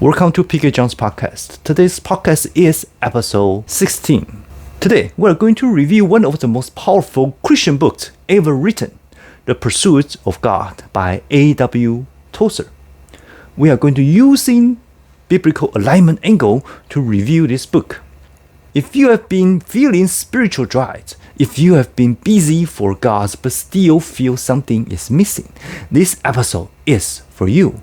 Welcome to PK John's podcast. Today's podcast is episode 16. Today, we are going to review one of the most powerful Christian books ever written, The Pursuit of God by A.W. Tozer. We are going to using biblical alignment angle to review this book. If you have been feeling spiritual dry, if you have been busy for God but still feel something is missing, this episode is for you.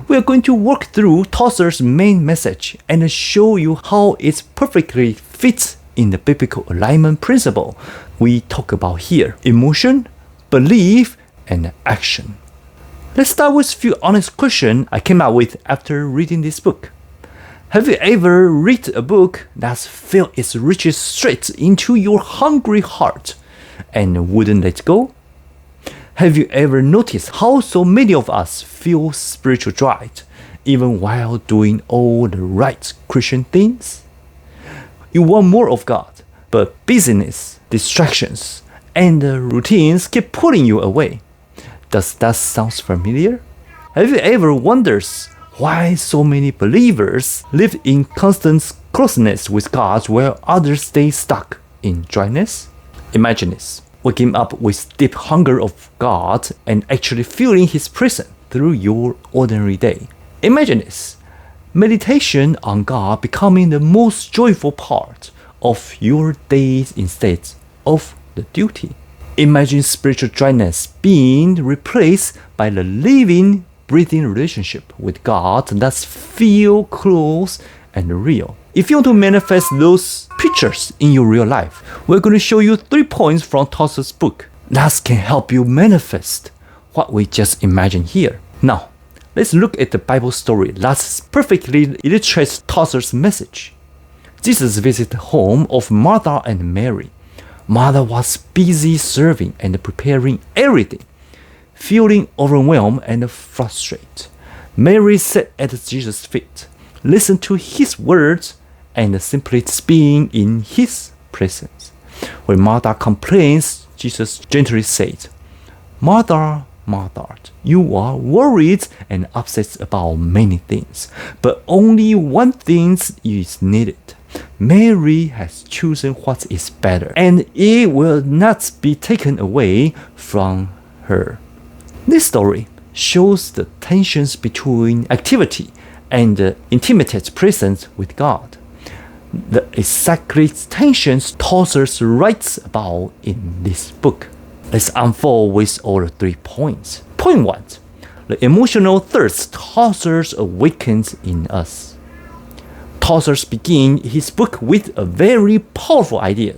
We are going to work through Tozer's main message and show you how it perfectly fits in the biblical alignment principle we talk about here: emotion, belief, and action. Let's start with a few honest questions I came up with after reading this book. Have you ever read a book that felt its riches straight into your hungry heart and wouldn't let go? Have you ever noticed how so many of us feel spiritual dry, even while doing all the right Christian things? You want more of God, but busyness, distractions, and routines keep pulling you away. Does that sound familiar? Have you ever wondered why so many believers live in constant closeness with God while others stay stuck in dryness? Imagine this. Waking up with deep hunger of God and actually feeling His presence through your ordinary day. Imagine this. Meditation on God becoming the most joyful part of your days instead of the duty. Imagine spiritual dryness being replaced by the living, breathing relationship with God that feels close and real. If you want to manifest those pictures in your real life, we're going to show you 3 points from Tozer's book that can help you manifest what we just imagined here. Now, let's look at the Bible story that perfectly illustrates Tozer's message. Jesus visited the home of Martha and Mary. Martha was busy serving and preparing everything, feeling overwhelmed and frustrated. Mary sat at Jesus' feet, listened to His words, and simply being in His presence. When Martha complains, Jesus gently said, "Martha, Martha, you are worried and upset about many things, but only one thing is needed. Mary has chosen what is better, and it will not be taken away from her." This story shows the tensions between activity and the intimate presence with God. The exact tensions Tozer writes about in this book. Let's unfold with all 3 points. Point 1. The emotional thirst Tozer awakens in us. Tozer begins his book with a very powerful idea.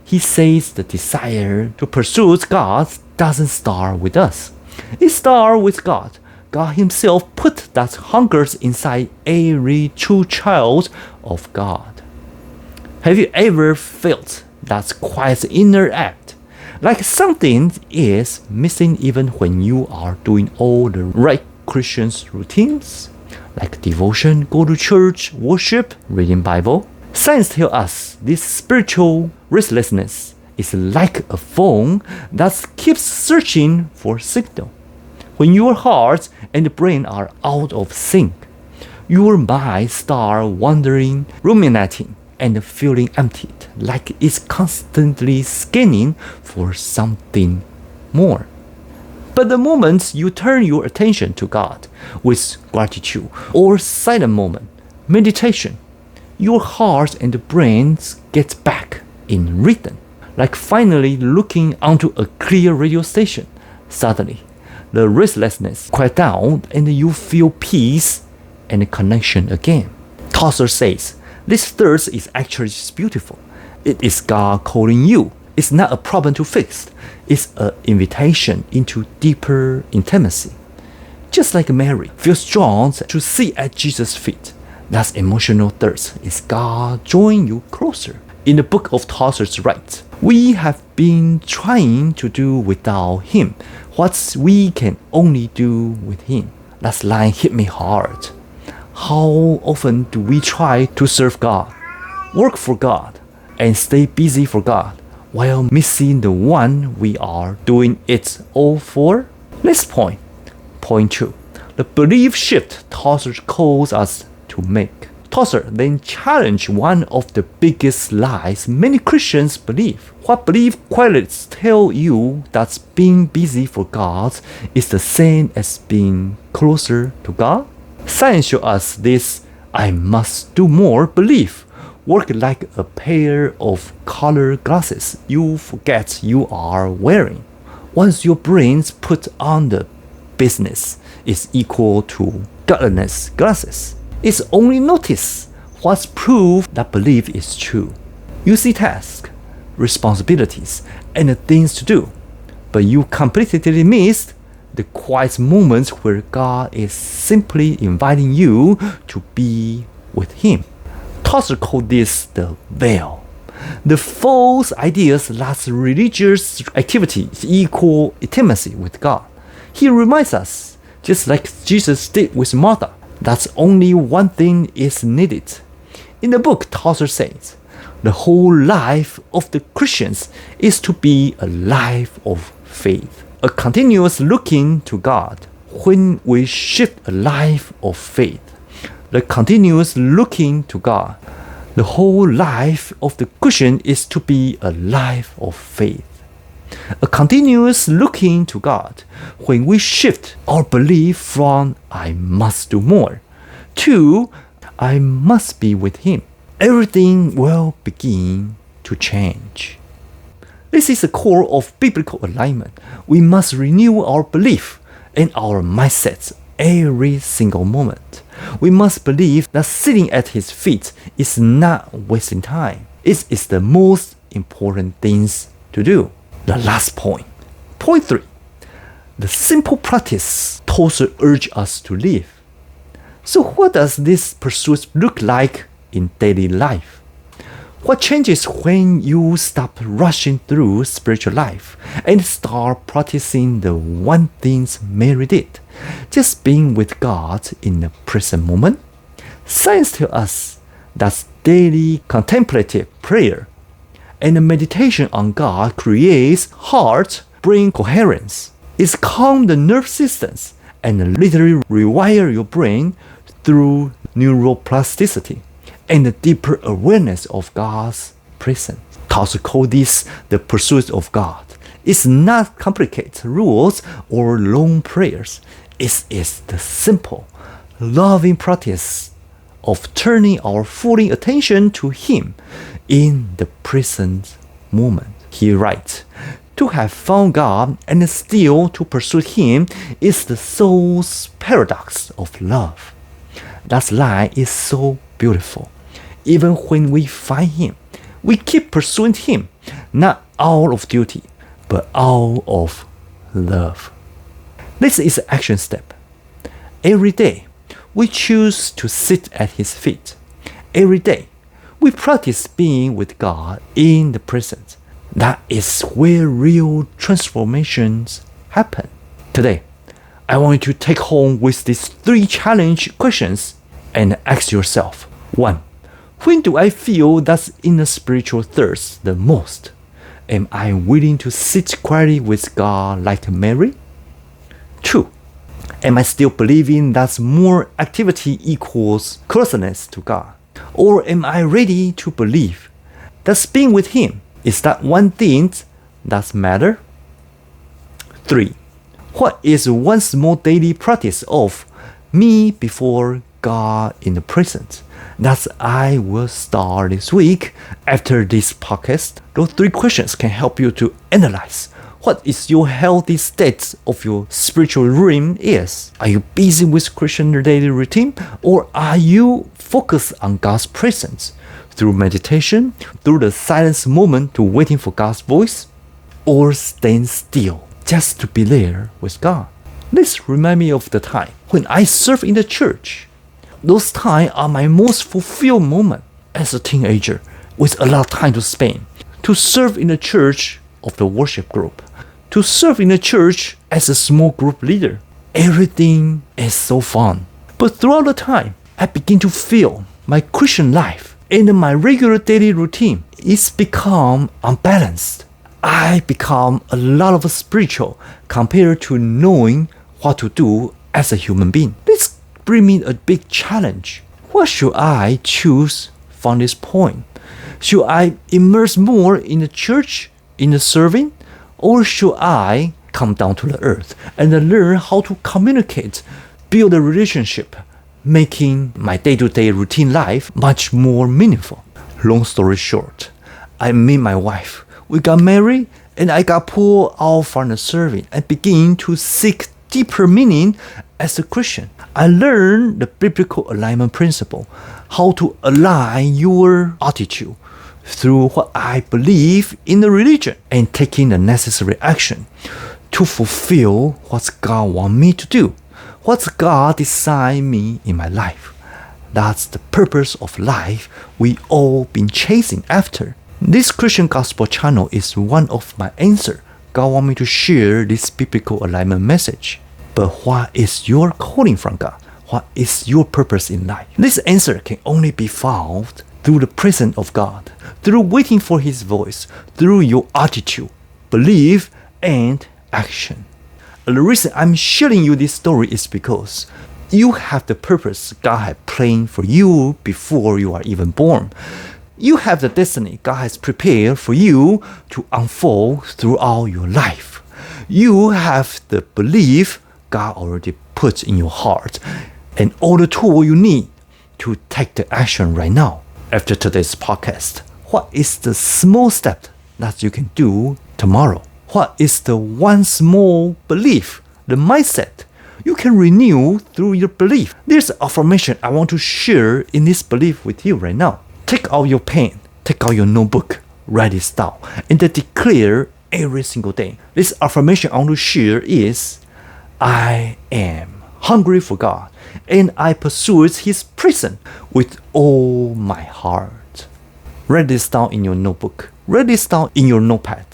He says the desire to pursue God doesn't start with us. It starts with God. God Himself put that hunger inside every true child of God. Have you ever felt that quiet inner act, like something is missing even when you are doing all the right Christian routines, like devotion, go to church, worship, reading Bible? Science tells us this spiritual restlessness is like a phone that keeps searching for signal. When your heart and brain are out of sync, your mind starts wandering, ruminating, and feeling emptied, like it's constantly scanning for something more. But the moment you turn your attention to God with gratitude or silent moment, meditation, your heart and brain get back in rhythm, like finally looking onto a clear radio station. Suddenly, the restlessness quiets down and you feel peace and connection again. Tozer says, this thirst is actually beautiful. It is God calling you. It's not a problem to fix. It's an invitation into deeper intimacy. Just like Mary feels drawn to sit at Jesus' feet, that's emotional thirst. Is God drawing you closer? In the book of Tozer's writes, we have been trying to do without Him what we can only do with Him. That line hit me hard. How often do we try to serve God, work for God, and stay busy for God while missing the one we are doing it all for? Next point. Point 2. The belief shift Tozer calls us to make. Tozer then challenged one of the biggest lies many Christians believe. What belief qualities tell you that being busy for God is the same as being closer to God? Science shows us this "I must do more" belief work like a pair of colored glasses you forget you are wearing. Once your brains put on the business is equal to godliness glasses, it's only notice what's proof that belief is true. You see tasks, responsibilities, and the things to do, but you completely missed the quiet moments where God is simply inviting you to be with Him. Tozer called this the veil. The false ideas that religious activity is equal intimacy with God. He reminds us, just like Jesus did with Martha, that only one thing is needed. In the book, Tozer says, the whole life of the Christians is to be a life of faith, a continuous looking to God. When we shift a life of faith, the continuous looking to God, the whole life of the Christian is to be a life of faith. A continuous looking to God when we shift our belief from "I must do more" to "I must be with Him," everything will begin to change. This is the core of biblical alignment. We must renew our belief and our mindsets every single moment. We must believe that sitting at His feet is not wasting time. It is the most important things to do. The last point. Point 3. The simple practice Tozer urges us to live. So what does this pursuit look like in daily life? What changes when you stop rushing through spiritual life and start practicing the one things Mary did, just being with God in the present moment? Science tells us that daily contemplative prayer and meditation on God creates heart-brain coherence. It calms the nerve systems and literally rewire your brain through neuroplasticity and a deeper awareness of God's presence. Tozer called this the pursuit of God. It's not complicated rules or long prayers. It is the simple, loving practice of turning our full attention to Him in the present moment. He writes, "To have found God and still to pursue Him is the soul's paradox of love." That line is so beautiful. Even when we find Him, we keep pursuing Him, not out of duty, but out of love. This is an action step. Every day, we choose to sit at His feet. Every day, we practice being with God in the present. That is where real transformations happen. Today, I want you to take home with these 3 challenge questions and ask yourself. 1. When do I feel that inner spiritual thirst the most? Am I willing to sit quietly with God like Mary? 2. Am I still believing that more activity equals closeness to God? Or am I ready to believe that being with Him is that one thing that matters? 3. What is one small daily practice of me before God in the present that I will start this week after this podcast? Those 3 questions can help you to analyze what is your healthy state of your spiritual realm is. Are you busy with Christian daily routine, or are you focused on God's presence through meditation, through the silence moment to waiting for God's voice, or staying still just to be there with God? This reminds me of the time when I served in the church. Those times are my most fulfilled moment as a teenager, with a lot of time to spend, to serve in the church of the worship group, to serve in the church as a small group leader. Everything is so fun. But throughout the time, I begin to feel my Christian life and my regular daily routine is become unbalanced. I become a lot of spiritual compared to knowing what to do as a human being. This brings me a big challenge. What should I choose from this point? Should I immerse more in the church, in the serving? Or should I come down to the earth and learn how to communicate, build a relationship, making my day-to-day routine life much more meaningful? Long story short, I met my wife. We got married and I got pulled out from the serving and began to seek deeper meaning as a Christian. I learned the biblical alignment principle, how to align your attitude through what I believe in the religion and taking the necessary action to fulfill what God wants me to do, what God designed me in my life. That's the purpose of life we all been chasing after. This Christian Gospel channel is one of my answers. God wants me to share this biblical alignment message. But what is your calling from God? What is your purpose in life? This answer can only be found through the presence of God, through waiting for His voice, through your attitude, belief, and action. The reason I'm sharing you this story is because you have the purpose God had planned for you before you are even born. You have the destiny God has prepared for you to unfold throughout your life. You have the belief God already put in your heart and all the tools you need to take the action right now. After today's podcast, what is the small step that you can do tomorrow? What is the one small belief, the mindset you can renew through your belief? There's an affirmation I want to share in this belief with you right now. Take out your pen, take out your notebook, write this down, and then declare every single day. This affirmation I want to share is, I am hungry for God, and I pursue His presence with all my heart. Write this down in your notebook. Write this down in your notepad.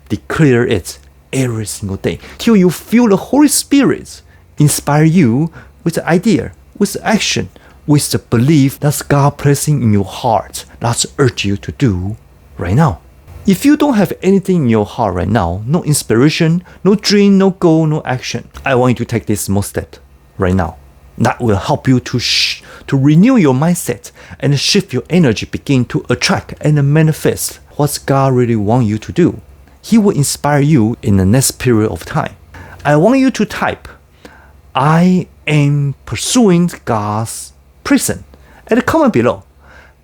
Declare it every single day till you feel the Holy Spirit inspire you with the idea, with the action, with the belief that's God placing in your heart that's urge you to do right now. If you don't have anything in your heart right now, no inspiration, no dream, no goal, no action, I want you to take this small step right now. That will help you to renew your mindset and shift your energy, begin to attract and manifest what God really wants you to do. He will inspire you in the next period of time. I want you to type, I am pursuing God's presence at the comment below.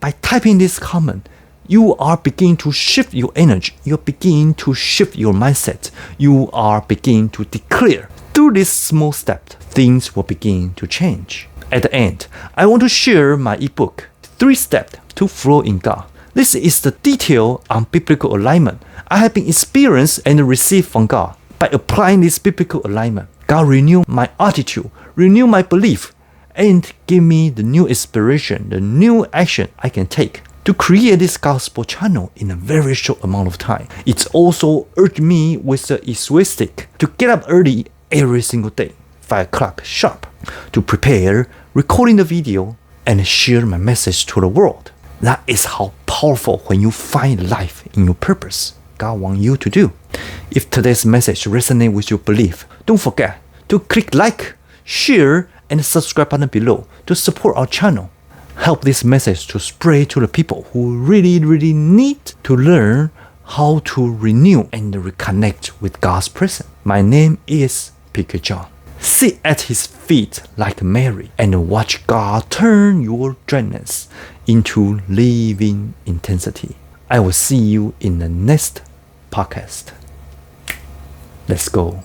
By typing this comment, you are beginning to shift your energy. You begin to shift your mindset. You are beginning to declare. Through this small step, things will begin to change. At the end, I want to share my ebook, 3 Steps to Flow in God. This is the detail on biblical alignment I have been experienced and received from God. By applying this biblical alignment, God renewed my attitude, renewed my belief, and give me the new inspiration, the new action I can take to create this gospel channel in a very short amount of time. It's also urged me with the enthusiastic to get up early every single day, 5 o'clock sharp, to prepare, recording the video, and share my message to the world. That is how powerful when you find life in your purpose God wants you to do. If today's message resonates with your belief, don't forget to click like, share, and subscribe button below to support our channel. Help this message to spread to the people who really need to learn how to renew and reconnect with God's presence. My name is PK John. Sit at His feet like Mary and watch God turn your dryness into living intensity. I will see you in the next podcast. Let's go.